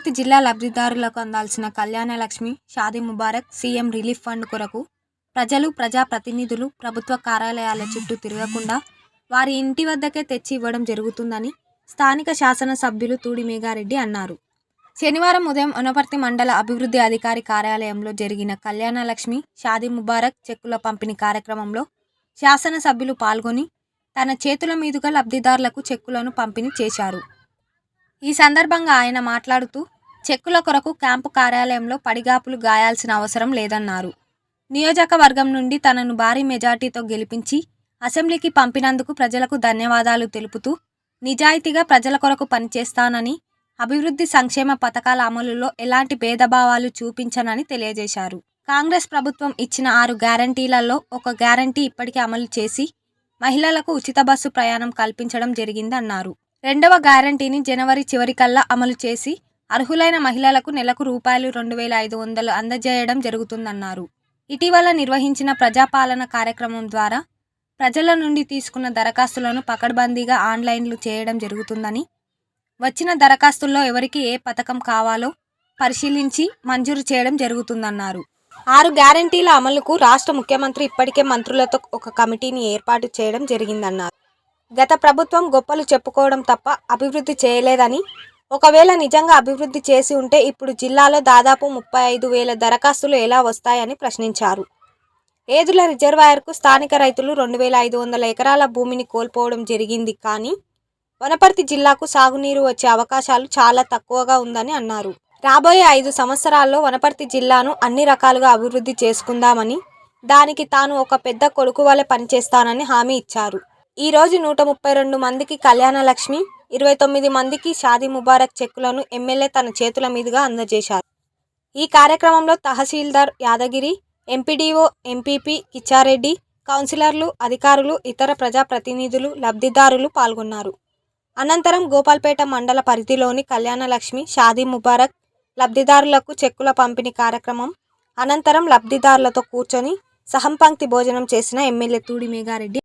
వనపర్తి జిల్లా లబ్ధిదారులకు అందాల్సిన Kalyana Lakshmi, Shaadi Mubarak, CM relief fund కొరకు ప్రజలు, ప్రజా ప్రతినిధులు ప్రభుత్వ కార్యాలయాల చుట్టూ తిరగకుండా వారి ఇంటి వద్దకే తెచ్చి ఇవ్వడం జరుగుతుందని స్థానిక శాసనసభ్యులు తూడి మేఘారెడ్డి అన్నారు. శనివారం ఉదయం వనపర్తి మండల అభివృద్ధి అధికారి కార్యాలయంలో జరిగిన కళ్యాణ లక్ష్మి, షాదీ ముబారక్ చెక్కుల పంపిణీ కార్యక్రమంలో శాసనసభ్యులు పాల్గొని తన చేతుల మీదుగా లబ్ధిదారులకు చెక్కులను పంపిణీ చేశారు. ఈ సందర్భంగా ఆయన మాట్లాడుతూ చెక్కుల కొరకు క్యాంపు కార్యాలయంలో పడిగాపులు గాయాల్సిన అవసరం లేదన్నారు. నియోజకవర్గం నుండి తనను భారీ మెజార్టీతో గెలిపించి అసెంబ్లీకి పంపినందుకు ప్రజలకు ధన్యవాదాలు తెలుపుతూ నిజాయితీగా ప్రజల కొరకు పనిచేస్తానని, అభివృద్ధి సంక్షేమ పథకాల అమలులో ఎలాంటి భేదభావాలు చూపించనని తెలియజేశారు. కాంగ్రెస్ ప్రభుత్వం ఇచ్చిన 6 గ్యారంటీలలో ఒక గ్యారంటీ ఇప్పటికే అమలు చేసి మహిళలకు ఉచిత బస్సు ప్రయాణం కల్పించడం జరిగిందన్నారు. 2వ గ్యారంటీని జనవరి చివరికల్లా అమలు చేసి అర్హులైన మహిళలకు నెలకు ₹2,500 అందజేయడం జరుగుతుందన్నారు. ఇటీవల నిర్వహించిన ప్రజాపాలన కార్యక్రమం ద్వారా ప్రజల నుండి తీసుకున్న దరఖాస్తులను పకడ్బందీగా ఆన్లైన్లు చేయడం జరుగుతుందని, వచ్చిన దరఖాస్తుల్లో ఎవరికి ఏ పథకం కావాలో పరిశీలించి మంజూరు చేయడం జరుగుతుందన్నారు. 6 గ్యారంటీల అమలుకు రాష్ట్ర ముఖ్యమంత్రి ఇప్పటికే మంత్రులతో ఒక కమిటీని ఏర్పాటు చేయడం జరిగిందన్నారు. గత ప్రభుత్వం గొప్పలు చెప్పుకోవడం తప్ప అభివృద్ధి చేయలేదని, ఒకవేళ నిజంగా అభివృద్ధి చేసి ఉంటే ఇప్పుడు జిల్లాలో దాదాపు 35,000 దరఖాస్తులు ఎలా వస్తాయని ప్రశ్నించారు. ఏదుల రిజర్వాయర్కు స్థానిక రైతులు 2,500 ఎకరాల భూమిని కోల్పోవడం జరిగింది. కానీ వనపర్తి జిల్లాకు సాగునీరు వచ్చే అవకాశాలు చాలా తక్కువగా ఉందని అన్నారు. రాబోయే 5 సంవత్సరాల్లో వనపర్తి జిల్లాను అన్ని రకాలుగా అభివృద్ధి చేసుకుందామని, దానికి తాను ఒక పెద్ద కొడుకు వలె పనిచేస్తానని హామీ ఇచ్చారు. ఈరోజు 132 మందికి కళ్యాణ లక్ష్మి, 29 మందికి షాదీ ముబారక్ చెక్కులను ఎమ్మెల్యే తన చేతుల మీదుగా అందజేశారు. ఈ కార్యక్రమంలో తహసీల్దార్ యాదగిరి, ఎంపీడీఓ, ఎంపీపీ కిచ్చారెడ్డి, కౌన్సిలర్లు, అధికారులు, ఇతర ప్రజాప్రతినిధులు, లబ్ధిదారులు పాల్గొన్నారు. అనంతరం గోపాల్పేట మండల పరిధిలోని కళ్యాణ లక్ష్మి, షాదీ ముబారక్ లబ్ధిదారులకు చెక్కుల పంపిణీ కార్యక్రమం అనంతరం లబ్ధిదారులతో కూర్చొని సహంపంక్తి భోజనం చేసిన ఎమ్మెల్యే తూడి మేఘారెడ్డి